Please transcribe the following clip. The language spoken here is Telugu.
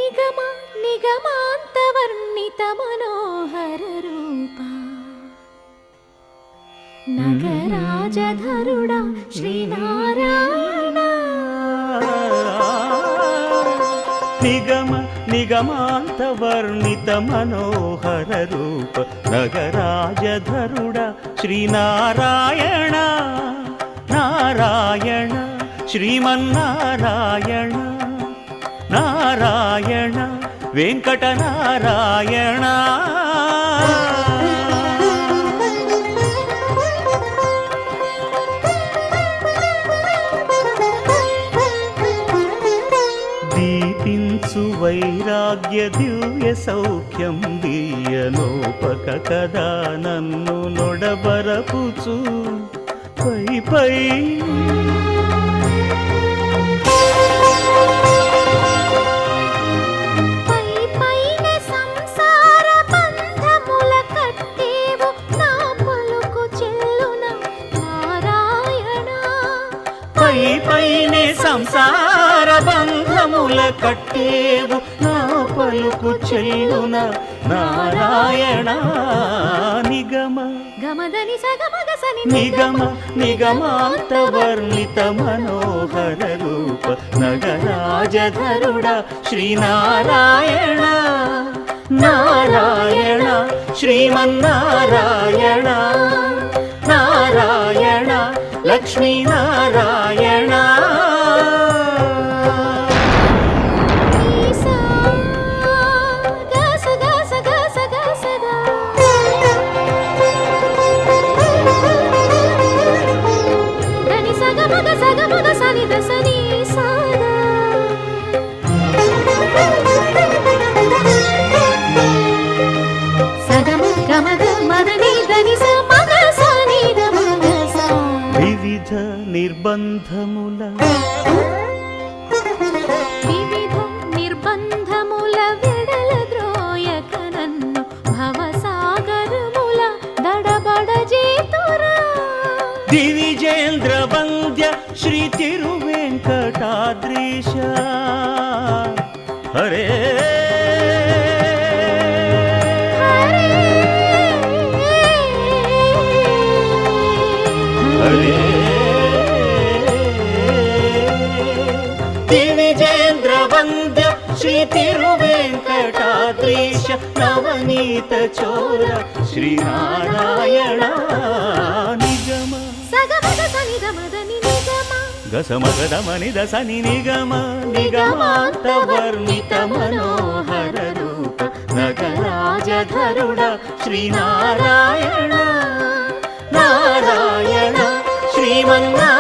నిగమ నిగమాంత వర్ణిత మనోహర రూప నగరాజధరుడా శ్రీనారాయణ. నిగమ నిగమాంత వర్ణిత మనోహర రూప నగరాజధరుడా శ్రీనారాయణ. నారాయణ శ్రీమన్నారాయణ నారాయణ వెంకటనారాయణ. దీపించు వైరాగ్య దివ్య సౌఖ్యం దీయనోపక కదా నన్ను నొడబరపుచు పై పై పైనే సంసార బంధముల కట్టేవు నా పలుకు చెల్లున నారాయణ. నిగమ గమదని సగమగసని నిగమ నిగమాంత వర్ణిత మనోహర రూప నగరాజధరుడా శ్రీనారాయణ. నారాయణ శ్రీమన్నారాయణ నారాయణ లక్ష్మీనారాయణ. వివిధ నిర్బంధముల విడల ద్రోయక నన్ను భవసాగరముల దడబడ జేతురా. దివిజేంద్ర వంద్య శ్రీ తిరువెంకటాద్రీశ హరే హరే. దివిజేంద్ర వంద్య శ్రీ తిరువెంకటాద్రీశ నవనీత చోర శ్రీనారాయణ. నిగమ గసమగదమని దసని నిగమ నిగమాంత వర్ణిత మనోహర రూప నగరాజధరుడా శ్రీనారాయణ. నారాయణ శ్రీమన్నారాయణ